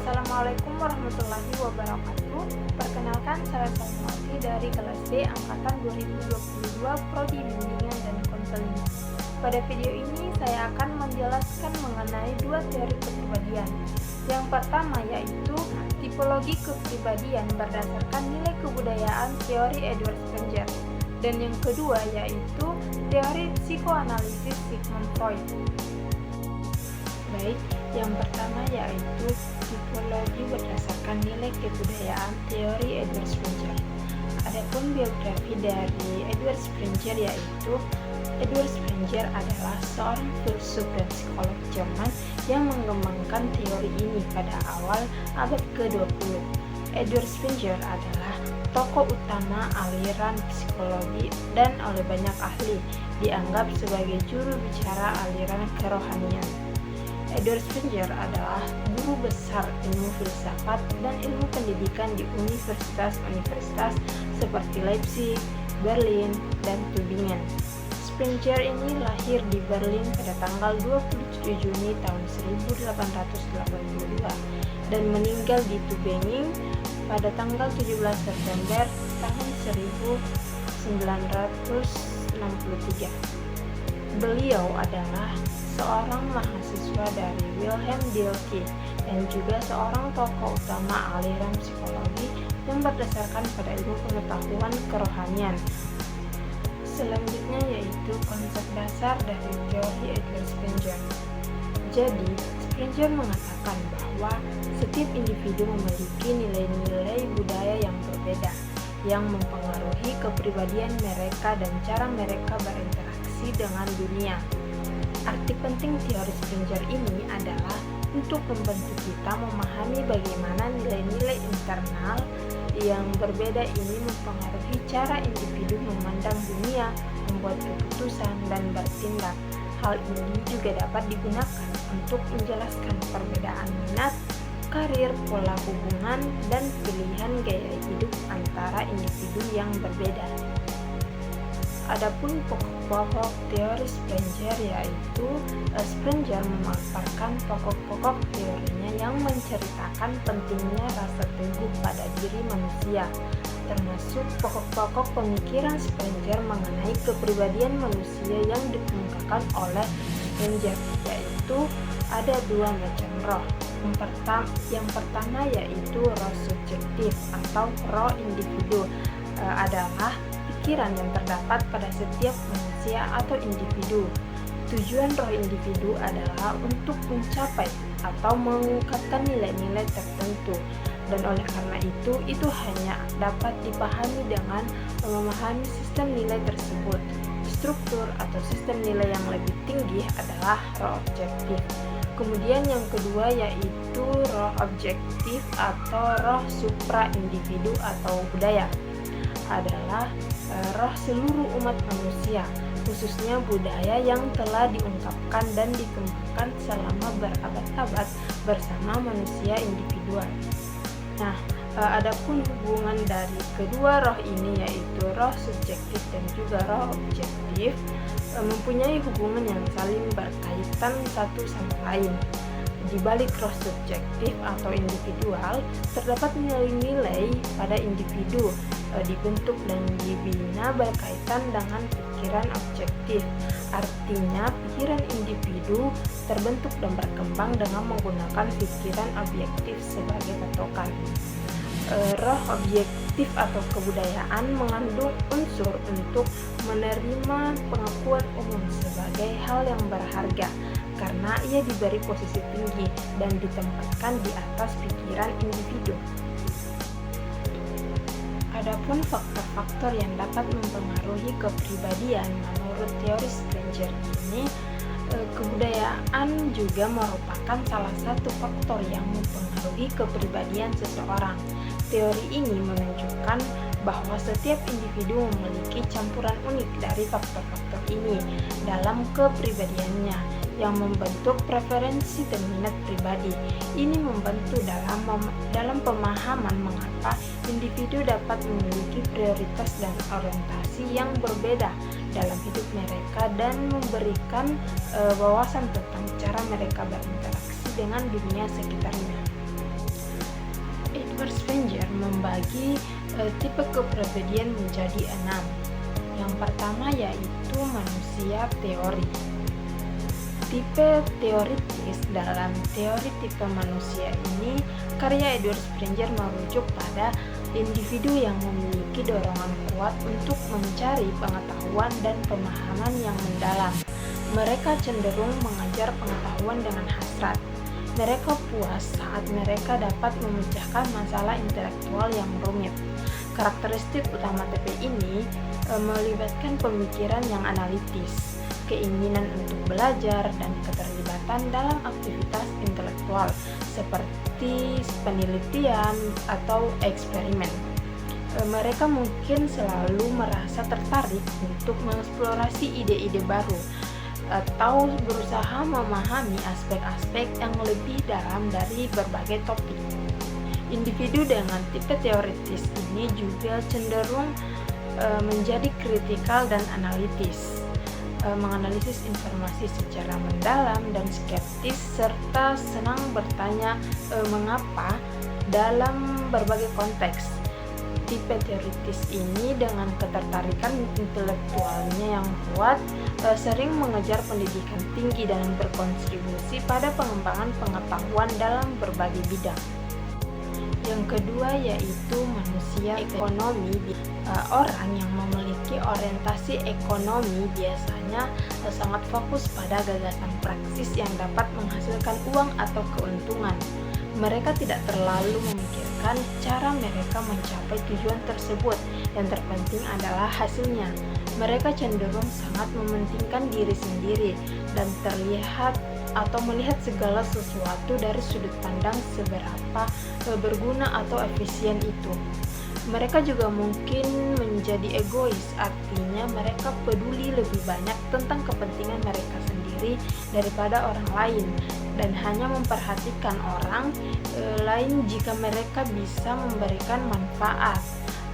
Assalamualaikum warahmatullahi wabarakatuh. Perkenalkan, saya Salmawati dari kelas D angkatan 2022 Prodi Bimbingan dan Konseling. Pada video ini saya akan menjelaskan mengenai dua teori kepribadian. Yang pertama yaitu tipologi kepribadian berdasarkan nilai kebudayaan teori Edward Spencer. Dan yang kedua yaitu teori psikoanalisis Sigmund Freud. Baik, yang pertama yaitu tipologi berdasarkan nilai kebudayaan teori Edward Spencer. Adapun biografi dari Edward Spencer yaitu Edward Spencer adalah seorang filsuf dan psikolog Jerman yang mengembangkan teori ini pada awal abad ke-20. Edward Spencer adalah tokoh utama aliran psikologi dan oleh banyak ahli dianggap sebagai juru bicara aliran kerohanian. Edward Spencer adalah guru besar ilmu filsafat dan ilmu pendidikan di universitas-universitas seperti Leipzig, Berlin, dan Tübingen. Spencer ini lahir di Berlin pada tanggal 27 Juni tahun 1882 dan meninggal di Tübingen pada tanggal 17 September tahun 1963. Beliau adalah seorang mahasiswa dari Wilhelm Dilthey dan juga seorang tokoh utama aliran psikologi yang berdasarkan pada ilmu pengetahuan kerohanian. Selanjutnya yaitu konsep dasar dari teori Edward Spencer. Jadi, Spencer mengatakan bahwa setiap individu memiliki nilai-nilai budaya yang berbeda yang mempengaruhi kepribadian mereka dan cara mereka berinteraksi dengan dunia. Arti penting teori Spencer ini adalah untuk membantu kita memahami bagaimana nilai-nilai internal yang berbeda ini mempengaruhi cara individu memandang dunia, membuat keputusan, dan bertindak. Hal ini juga dapat digunakan untuk menjelaskan perbedaan minat, karir, pola hubungan, dan pilihan gaya hidup antara individu yang berbeda. Adapun pokok-pokok teori Spencer yaitu Spencer memaparkan pokok-pokok teorinya yang menceritakan pentingnya rasa teguh pada diri manusia, termasuk pokok-pokok pemikiran Spencer mengenai kepribadian manusia yang dikemukakan oleh Spencer, yaitu ada dua macam roh. Yang pertama yaitu roh subjektif atau roh individu adalah pikiran yang terdapat pada setiap manusia atau individu. Tujuan roh individu adalah untuk mencapai atau mengungkapkan nilai-nilai tertentu, dan oleh karena itu hanya dapat dipahami dengan memahami sistem nilai tersebut. Struktur atau sistem nilai yang lebih tinggi adalah roh objektif. Kemudian yang kedua yaitu roh objektif atau roh supra individu atau budaya adalah roh seluruh umat manusia, khususnya budaya yang telah diungkapkan dan dikembangkan selama berabad-abad bersama manusia individual. Nah, adapun hubungan dari kedua roh ini yaitu roh subjektif dan juga roh objektif mempunyai hubungan yang saling berkaitan satu sama lain. Di balik roh subjektif atau individual terdapat nilai-nilai pada individu dibentuk dan dibina berkaitan dengan pikiran objektif. Artinya pikiran individu terbentuk dan berkembang dengan menggunakan pikiran objektif sebagai patokan. Roh objektif atau kebudayaan mengandung unsur untuk menerima pengakuan umum sebagai hal yang berharga karena ia diberi posisi tinggi dan ditempatkan di atas pikiran individu. Adapun faktor-faktor yang dapat mempengaruhi kepribadian menurut teori Spencer ini, kebudayaan juga merupakan salah satu faktor yang mempengaruhi kepribadian seseorang. Teori ini menunjukkan bahwa setiap individu memiliki campuran unik dari faktor-faktor ini dalam kepribadiannya yang membentuk preferensi dan minat pribadi. Ini membantu dalam pemahaman mengapa individu dapat memiliki prioritas dan orientasi yang berbeda dalam hidup mereka dan memberikan wawasan tentang cara mereka berinteraksi dengan dunia sekitarnya. Edward Spencer membagi tipe kepribadian menjadi 6. Yang pertama yaitu manusia teori. Tipe teoritis. Dalam teori tipe manusia ini, karya Edward Spencer merujuk pada individu yang memiliki dorongan kuat untuk mencari pengetahuan dan pemahaman yang mendalam. Mereka cenderung mengejar pengetahuan dengan hasrat. Mereka puas saat mereka dapat memecahkan masalah intelektual yang rumit. Karakteristik utama tipe ini melibatkan pemikiran yang analitis, keinginan untuk belajar, dan keterlibatan dalam aktivitas intelektual seperti penelitian atau eksperimen. Mereka mungkin selalu merasa tertarik untuk mengeksplorasi ide-ide baru atau berusaha memahami aspek-aspek yang lebih dalam dari berbagai topik. Individu dengan tipe teoritis ini juga cenderung menjadi kritikal dan analitis, menganalisis informasi secara mendalam dan skeptis, serta senang bertanya mengapa dalam berbagai konteks. Tipe teoritis ini dengan ketertarikan intelektualnya yang kuat sering mengejar pendidikan tinggi dan berkontribusi pada pengembangan pengetahuan dalam berbagai bidang. Yang kedua yaitu manusia ekonomi. Orang yang memiliki orientasi ekonomi biasanya sangat fokus pada gagasan praktis yang dapat menghasilkan uang atau keuntungan. Mereka tidak terlalu memikirkan cara mereka mencapai tujuan tersebut. Yang terpenting adalah hasilnya. Mereka cenderung sangat mementingkan diri sendiri dan terlihat atau melihat segala sesuatu dari sudut pandang seberapa berguna atau efisien itu. Mereka juga mungkin menjadi egois, artinya mereka peduli lebih banyak tentang kepentingan mereka sendiri daripada orang lain dan hanya memperhatikan orang lain jika mereka bisa memberikan manfaat.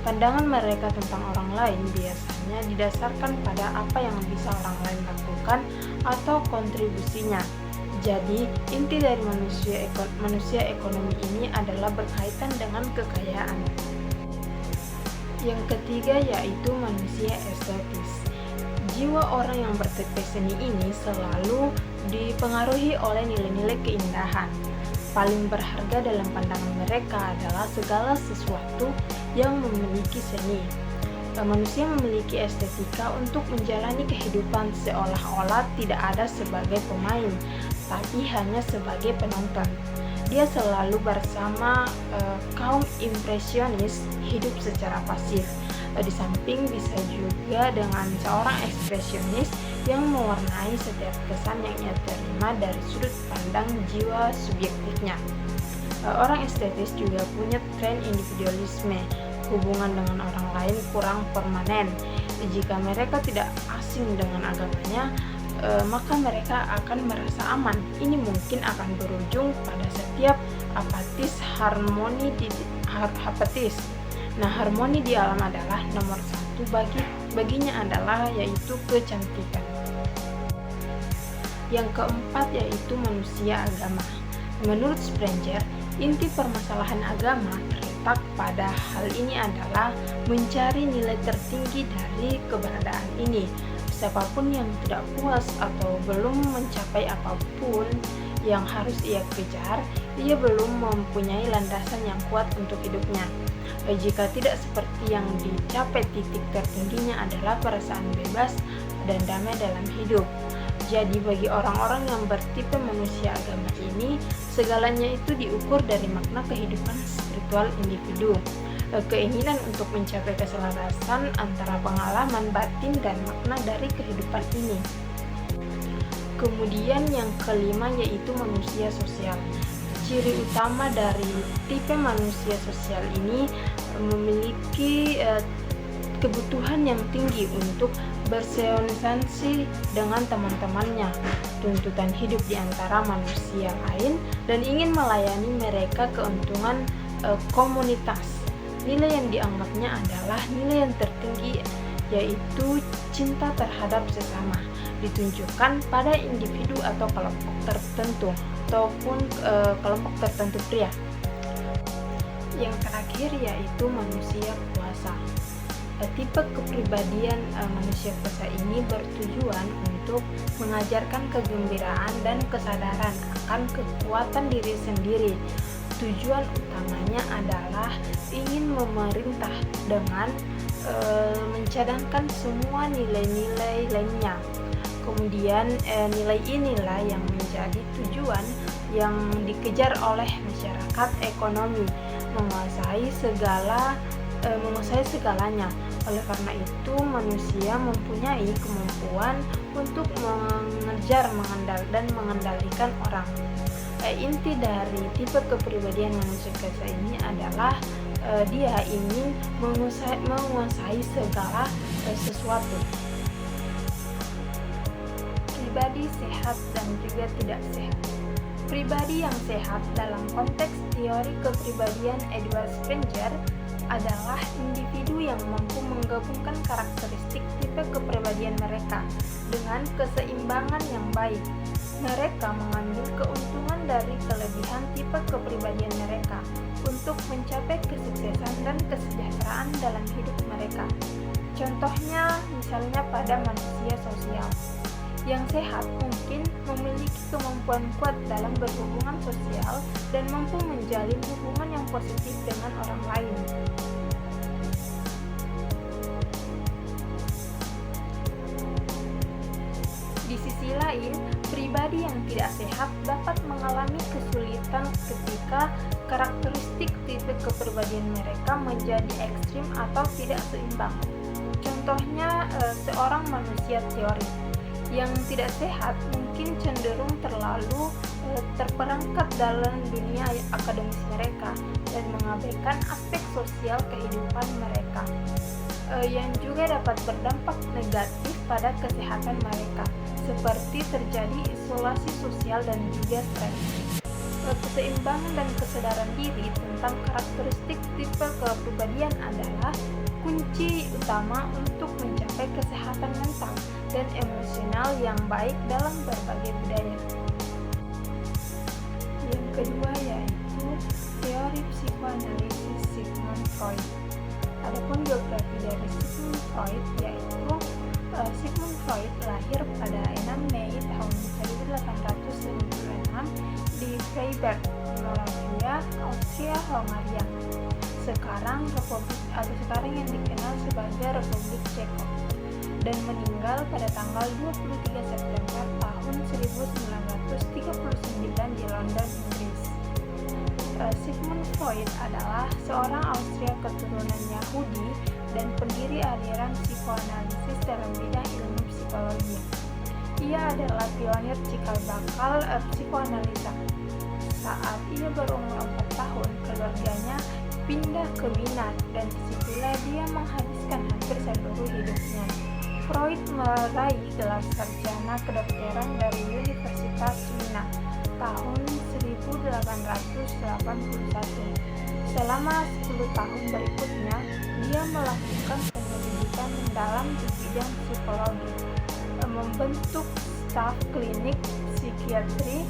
Pandangan mereka tentang orang lain biasanya didasarkan pada apa yang bisa orang lain lakukan atau kontribusinya. Jadi, inti dari manusia ekonomi ini adalah berkaitan dengan kekayaan. Yang ketiga yaitu manusia estetis. Jiwa orang yang bertipe seni ini selalu dipengaruhi oleh nilai-nilai keindahan. Paling berharga dalam pandangan mereka adalah segala sesuatu yang memiliki seni. Manusia memiliki estetika untuk menjalani kehidupan seolah-olah tidak ada sebagai pemain, tapi hanya sebagai penonton. Dia selalu bersama kaum impresionis hidup secara pasif. Di samping bisa juga dengan seorang ekspresionis yang mewarnai setiap kesan yang ia terima dari sudut pandang jiwa subjektifnya. Orang estetis juga punya tren individualisme. Hubungan dengan orang lain kurang permanen. Jika mereka tidak asing dengan agamanya, maka mereka akan merasa aman. Ini mungkin akan berujung pada setiap apatis apatis. Nah, harmoni di alam adalah nomor satu baginya adalah yaitu kecantikan. Yang keempat yaitu manusia agama. Menurut Spencer, inti permasalahan agama terletak pada hal ini adalah mencari nilai tertinggi dari keberadaan ini. Siapapun yang tidak puas atau belum mencapai apapun yang harus ia kejar, ia belum mempunyai landasan yang kuat untuk hidupnya. Jika tidak seperti yang dicapai, titik tertingginya adalah perasaan bebas dan damai dalam hidup. Jadi bagi orang-orang yang bertipe manusia agama ini, segalanya itu diukur dari makna kehidupan spiritual individu. Keinginan untuk mencapai keselarasan antara pengalaman batin dan makna dari kehidupan ini. Kemudian yang kelima yaitu manusia sosial. Ciri utama dari tipe manusia sosial ini memiliki kebutuhan yang tinggi untuk bersosialisasi dengan teman-temannya, tuntutan hidup di antara manusia lain, dan ingin melayani mereka keuntungan komunitas. Nilai yang dianggapnya adalah nilai yang tertinggi, yaitu cinta terhadap sesama, ditunjukkan pada individu atau kelompok tertentu, ataupun kelompok tertentu pria. Yang terakhir yaitu manusia kuasa. Tipe kepribadian manusia kuasa ini bertujuan untuk mengajarkan kegembiraan dan kesadaran akan kekuatan diri sendiri. Tujuan utamanya adalah ingin memerintah dengan mencadangkan semua nilai-nilai lainnya. Kemudian nilai inilah yang menjadi tujuan yang dikejar oleh masyarakat ekonomi, menguasai segalanya. Oleh karena itu, manusia mempunyai kemampuan untuk mengejar, dan mengendalikan orang. Inti dari tipe kepribadian manusia kuasa ini adalah dia ingin menguasai segala sesuatu. Pribadi sehat dan juga tidak sehat. Pribadi yang sehat dalam konteks teori kepribadian Edward Springer adalah individu yang mampu menggabungkan karakteristik tipe kepribadian mereka dengan keseimbangan yang baik. Mereka mengambil keuntungan dari kelebihan tipe kepribadian mereka untuk mencapai kesuksesan dan kesejahteraan dalam hidup mereka. Contohnya, misalnya pada manusia sosial. Yang sehat mungkin memiliki kemampuan kuat dalam berhubungan sosial dan mampu menjalin hubungan yang positif dengan orang lain. Di sisi lain, pribadi yang tidak sehat dapat mengalami kesulitan ketika karakteristik tipe kepribadian mereka menjadi ekstrim atau tidak seimbang. Contohnya, seorang manusia teori yang tidak sehat mungkin cenderung terlalu terperangkap dalam dunia akademis mereka dan mengabaikan aspek sosial kehidupan mereka, yang juga dapat berdampak negatif pada kesehatan mereka, seperti terjadi isolasi sosial dan juga stres. Keseimbangan dan kesadaran diri tentang karakteristik tipe kepribadian adalah kunci utama untuk mencapai kesehatan mental dan emosional yang baik dalam berbagai budaya. Yang kedua yaitu teori psikoanalisis Sigmund Freud. Adapun biografi dari Sigmund Freud yaitu Sigmund Freud lahir pada 6 Mei tahun 1856 di Freiberg, Moravia, Austria-Hongaria. Sekarang yang dikenal sebagai Republik Ceko, dan meninggal pada tanggal 23 September tahun 1939 di London, Inggris. Sigmund Freud adalah seorang Austria keturunan Yahudi dan pendiri aliran psikoanalisis dalam bidang ilmu psikologi. Ia adalah pionir cikal bakal psikoanalisa. Saat ia berumur 4 tahun, keluarganya pindah ke Wina dan disitulah dia menghabiskan hampir seluruh hidupnya. Freud meraih gelar sarjana kedokteran dari Universitas Wina tahun 1881. Selama 10 tahun berikutnya, dia melakukan penyelidikan mendalam di bidang psikologi, membentuk staf klinik psikiatri,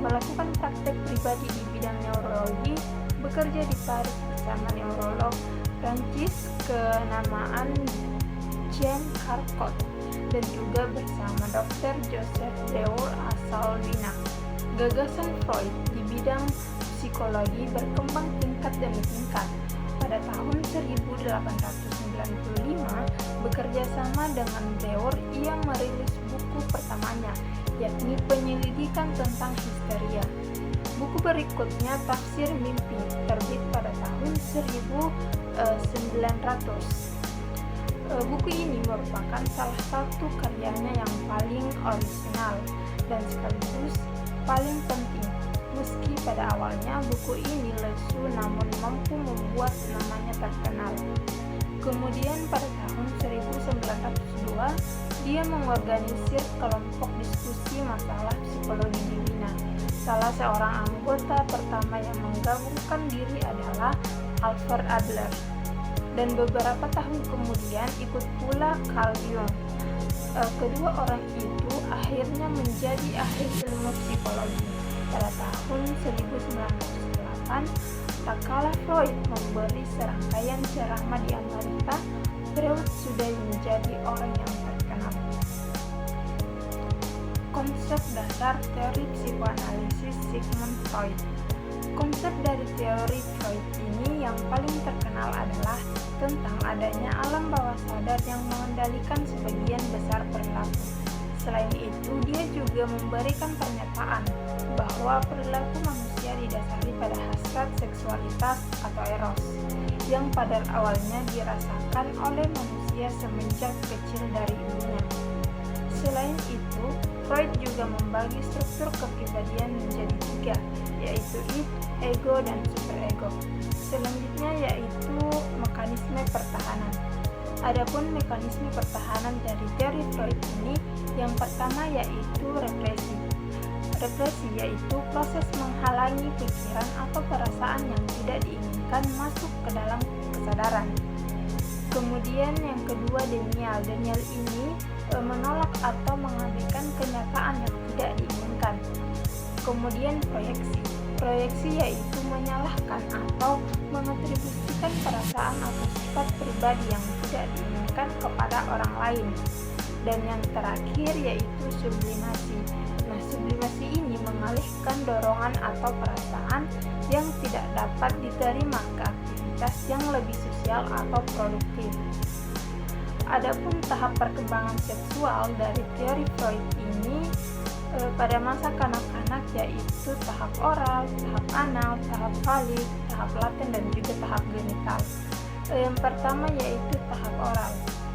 melakukan praktek pribadi di bidang neurologi, bekerja di Paris bersama neurolog Prancis kenamaan Jean Charcot, dan juga bersama Dr. Joseph Breuer asal Wina. Gagasan Freud di bidang psikologi berkembang tingkat demi tingkat. Pada tahun 1895, bekerja sama dengan Breuer, ia merilis buku pertamanya, yakni Penyelidikan tentang Histeria. Buku berikutnya, Tafsir Mimpi, terbit pada tahun 1900. Buku ini merupakan salah satu karyanya yang paling orisinal dan sekaligus paling penting. Meski pada awalnya buku ini lesu, namun mampu membuat namanya terkenal. Kemudian pada tahun 1902, dia mengorganisir kelompok diskusi masalah psikologi di Wina. Salah seorang anggota pertama yang menggabungkan diri adalah Alfred Adler. Dan beberapa tahun kemudian ikut pula Carl Jung. Kedua orang itu akhirnya menjadi ahli ilmu psikologi. Pada tahun 1908, Tak kala Freud memberi serangkaian ceramah di Amerika, Freud sudah menjadi orang yang terkenal. Konsep dasar teori psikoanalisis Sigmund Freud. Konsep dari teori Freud ini yang paling terkenal adalah tentang adanya alam bawah sadar yang mengendalikan sebagian besar perilaku. Selain itu, dia juga memberikan pernyataan bahwa perilaku manusia didasari pada hasrat seksualitas atau eros, yang pada awalnya dirasakan oleh manusia semenjak kecil dari ibunya. Selain itu, Freud juga membagi struktur kepribadian menjadi 3, yaitu id, ego, dan superego. Selanjutnya yaitu mekanisme pertahanan. Adapun mekanisme pertahanan dari teori Freud ini, yang pertama yaitu represi. Represi yaitu proses menghalangi pikiran atau perasaan yang tidak diinginkan masuk ke dalam kesadaran. Kemudian yang kedua denial. Denial ini menolak atau mengabaikan kenyataan yang tidak diinginkan. Kemudian proyeksi. Proyeksi yaitu menyalahkan atau mengatribusikan perasaan atau sifat pribadi yang tidak diinginkan kepada orang lain. Dan yang terakhir yaitu sublimasi. Nah, sublimasi ini mengalihkan dorongan atau perasaan yang tidak dapat diterima ke aktivitas yang lebih sosial atau produktif. Adapun tahap perkembangan seksual dari teori Freud ini pada masa kanak-kanak yaitu tahap oral, tahap anal, tahap falik, tahap laten, dan juga tahap genital. Yang pertama yaitu tahap oral.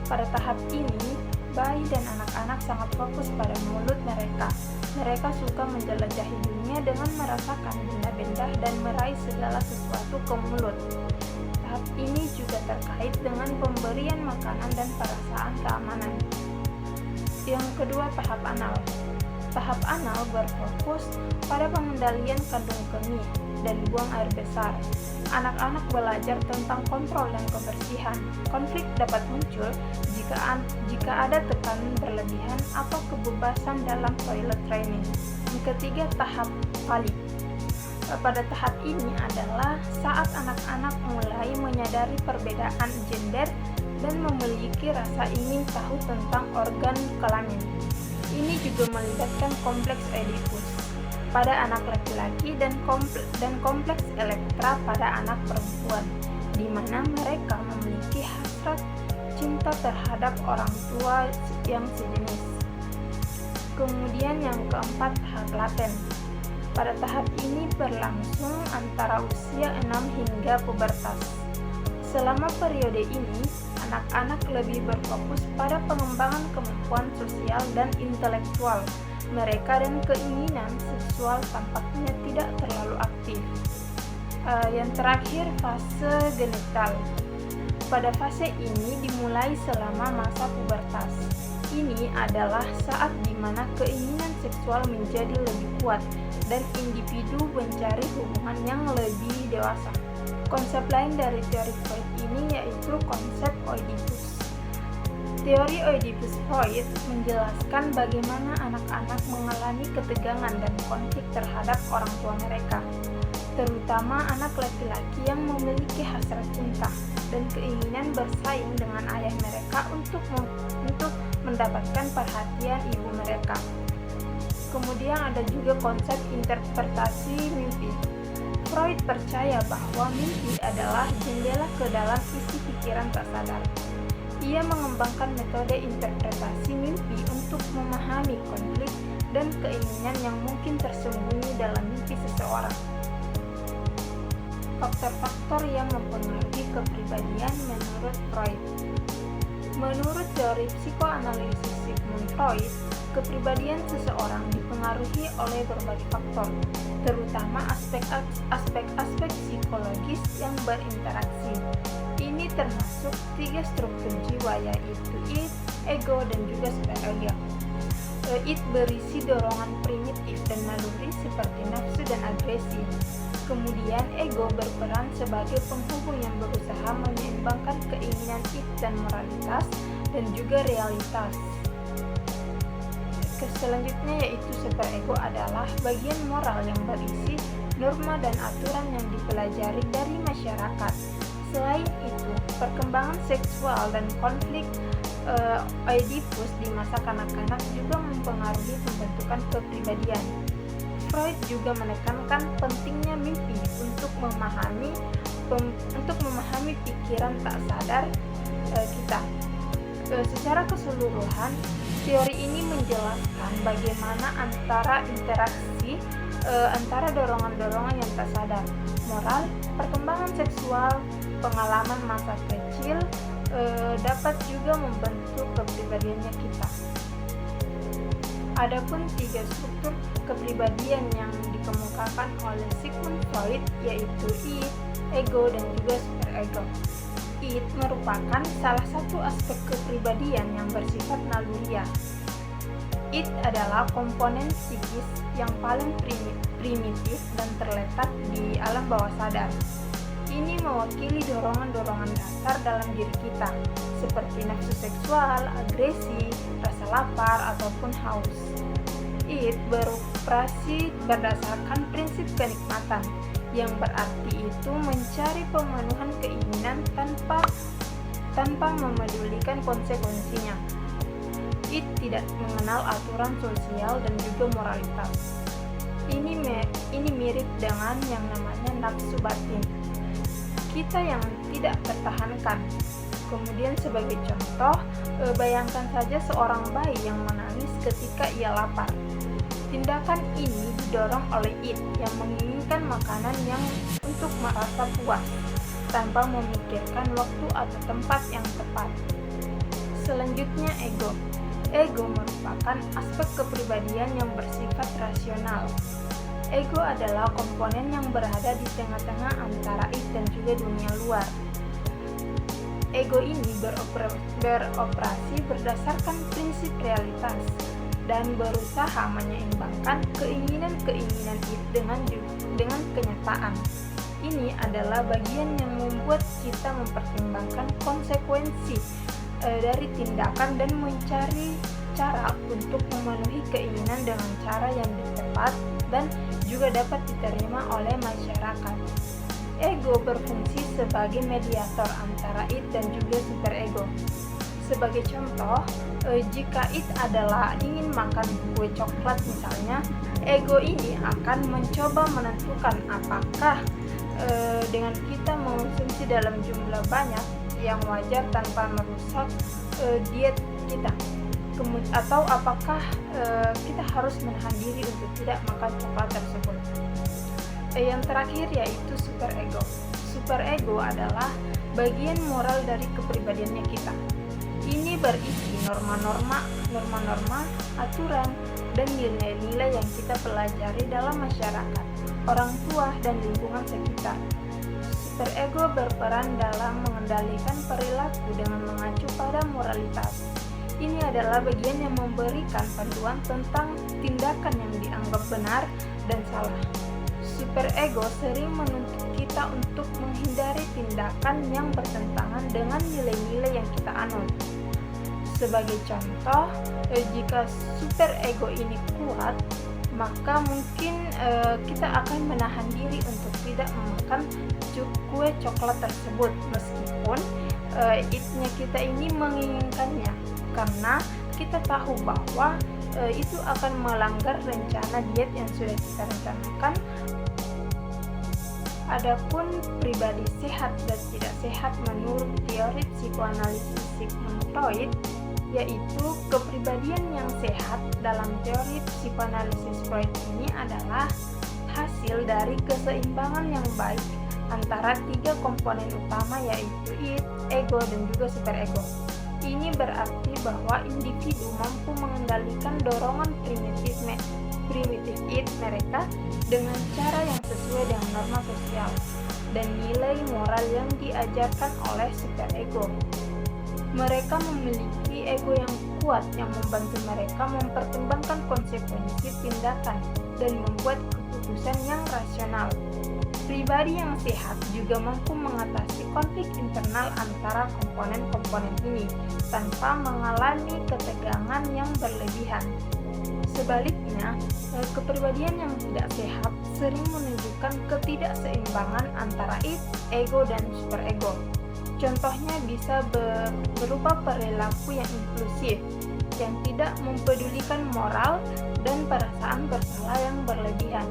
Pada tahap ini, bayi dan anak-anak sangat fokus pada mulut mereka. Mereka suka menjelajahi dunia dengan merasakan benda-benda dan meraih segala sesuatu ke mulut. Tahap ini juga terkait dengan pemberian makanan dan perasaan keamanan. Yang kedua, tahap anal. Tahap anal berfokus pada pengendalian kandung kemih dan buang air besar. Anak-anak belajar tentang kontrol dan kebersihan. Konflik dapat muncul jika ada tekanan berlebihan atau kebebasan dalam toilet training. Yang ketiga, tahap falik. Pada tahap ini adalah saat anak-anak mulai menyadari perbedaan gender dan memiliki rasa ingin tahu tentang organ kelamin. Ini juga melibatkan kompleks Oedipus pada anak laki-laki dan kompleks Elektra pada anak perempuan, di mana mereka memiliki hasrat cinta terhadap orang tua yang sejenis. Kemudian yang keempat, tahap laten. Pada tahap ini berlangsung antara usia 6 hingga pubertas. Selama periode ini, anak-anak lebih berfokus pada pengembangan kemampuan sosial dan intelektual mereka dan keinginan seksual tampaknya tidak terlalu aktif. Yang terakhir, fase genital. Pada fase ini dimulai selama masa pubertas. Ini adalah saat di mana keinginan seksual menjadi lebih kuat dan individu mencari hubungan yang lebih dewasa. Konsep lain dari teori Freud ini yaitu konsep Oedipus. Teori Oedipus Freud menjelaskan bagaimana anak-anak mengalami ketegangan dan konflik terhadap orang tua mereka, terutama anak laki-laki yang memiliki hasrat cinta dan keinginan bersaing dengan ayah mereka untuk mendapatkan perhatian ibu mereka. Kemudian ada juga konsep interpretasi mimpi. Freud percaya bahwa mimpi adalah jendela ke dalam isi pikiran tak sadar. Ia mengembangkan metode interpretasi mimpi untuk memahami konflik dan keinginan yang mungkin tersembunyi dalam mimpi seseorang. Faktor-faktor yang mempengaruhi kepribadian menurut Freud. Menurut teori psikoanalisis Sigmund Freud, kepribadian seseorang dipengaruhi oleh berbagai faktor, terutama aspek-aspek psikologis yang berinteraksi. Ini termasuk 3 struktur jiwa, yaitu id, ego, dan juga superego. Id berisi dorongan primitif dan naluri seperti nafsu dan agresi. Kemudian ego berperan sebagai penghubung yang berusaha menyeimbangkan keinginan id dan moralitas dan juga realitas. Selanjutnya yaitu superego adalah bagian moral yang berisi norma dan aturan yang dipelajari dari masyarakat. Selain itu, perkembangan seksual dan konflik Oedipus di masa kanak-kanak juga mempengaruhi pembentukan kepribadian. Freud juga menekankan pentingnya mimpi untuk memahami pikiran tak sadar kita. Secara keseluruhan, teori ini menjelaskan bagaimana interaksi antara dorongan-dorongan yang tak sadar, moral, perkembangan seksual, pengalaman masa kecil dapat juga membentuk kepribadiannya kita. Adapun 3 struktur kepribadian yang dikemukakan oleh Sigmund Freud yaitu id, ego, dan juga superego. Id merupakan salah satu aspek kepribadian yang bersifat naluriah. Id adalah komponen psikis yang paling primitif dan terletak di alam bawah sadar. Ini mewakili dorongan-dorongan dasar dalam diri kita, seperti nafsu seksual, agresi, rasa lapar, ataupun haus. Id beroperasi berdasarkan prinsip kenikmatan, yang berarti itu mencari pemenuhan keinginan tanpa memedulikan konsekuensinya. Id tidak mengenal aturan sosial dan juga moralitas. Ini mirip dengan yang namanya nafsu batin, kita yang tidak tertahankan. Kemudian sebagai contoh, bayangkan saja seorang bayi yang menangis ketika ia lapar. Tindakan ini didorong oleh id yang menginginkan makanan yang untuk merasa puas, tanpa memikirkan waktu atau tempat yang tepat. Selanjutnya ego. Ego merupakan aspek kepribadian yang bersifat rasional. Ego adalah komponen yang berada di tengah-tengah antara id dan juga dunia luar. Ego ini beroperasi berdasarkan prinsip realitas dan berusaha menyeimbangkan keinginan-keinginan id dengan kenyataan. Ini adalah bagian yang membuat kita mempertimbangkan konsekuensi dari tindakan dan mencari cara untuk memenuhi keinginan dengan cara yang tepat dan juga dapat diterima oleh masyarakat. Ego berfungsi sebagai mediator antara id dan juga superego. Sebagai contoh, jika id adalah ingin makan kue coklat misalnya, ego ini akan mencoba menentukan apakah dengan kita mengonsumsi dalam jumlah banyak yang wajar tanpa merusak diet kita, atau apakah kita harus menahan diri untuk tidak makan coklat tersebut. Yang terakhir yaitu superego. Superego adalah bagian moral dari kepribadiannya kita. Ini berisi norma-norma, aturan, dan nilai-nilai yang kita pelajari dalam masyarakat, orang tua, dan lingkungan sekitar. Superego berperan dalam mengendalikan perilaku dengan mengacu pada moralitas. Ini adalah bagian yang memberikan panduan tentang tindakan yang dianggap benar dan salah. Superego sering menuntut kita untuk menghindari tindakan yang bertentangan dengan nilai-nilai yang kita anut. Sebagai contoh, jika superego ini kuat, maka mungkin kita akan menahan diri untuk tidak memakan kue coklat tersebut meskipun id-nya kita ini menginginkannya, karena kita tahu bahwa itu akan melanggar rencana diet yang sudah kita rencanakan. Adapun pribadi sehat dan tidak sehat menurut teori psikoanalisis Sigmund Freud, yaitu kepribadian yang sehat dalam teori psikoanalisis Freud ini adalah hasil dari keseimbangan yang baik antara 3 komponen utama yaitu id, ego, dan juga superego. Ini berarti bahwa individu mampu mengendalikan dorongan primitif id mereka dengan cara yang sesuai dengan norma sosial dan nilai moral yang diajarkan oleh superego. Mereka memiliki ego yang kuat yang membantu mereka mempertimbangkan konsekuensi tindakan dan membuat keputusan yang rasional. Pribadi yang sehat juga mampu mengatasi konflik internal antara komponen-komponen ini tanpa mengalami ketegangan yang berlebihan. Sebaliknya, kepribadian yang tidak sehat sering menunjukkan ketidakseimbangan antara ego dan superego. Contohnya bisa berupa perilaku yang impulsif, yang tidak mempedulikan moral dan perasaan bersalah yang berlebihan.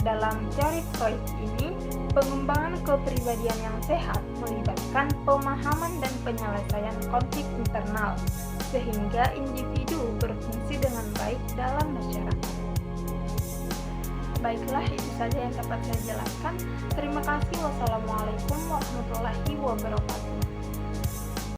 Dalam teori Freud ini, pengembangan kepribadian yang sehat melibatkan pemahaman dan penyelesaian konflik internal, sehingga individu berfungsi dengan baik dalam masyarakat. Baiklah, itu saja yang dapat saya jelaskan. Terima kasih. Wassalamualaikum warahmatullahi wabarakatuh.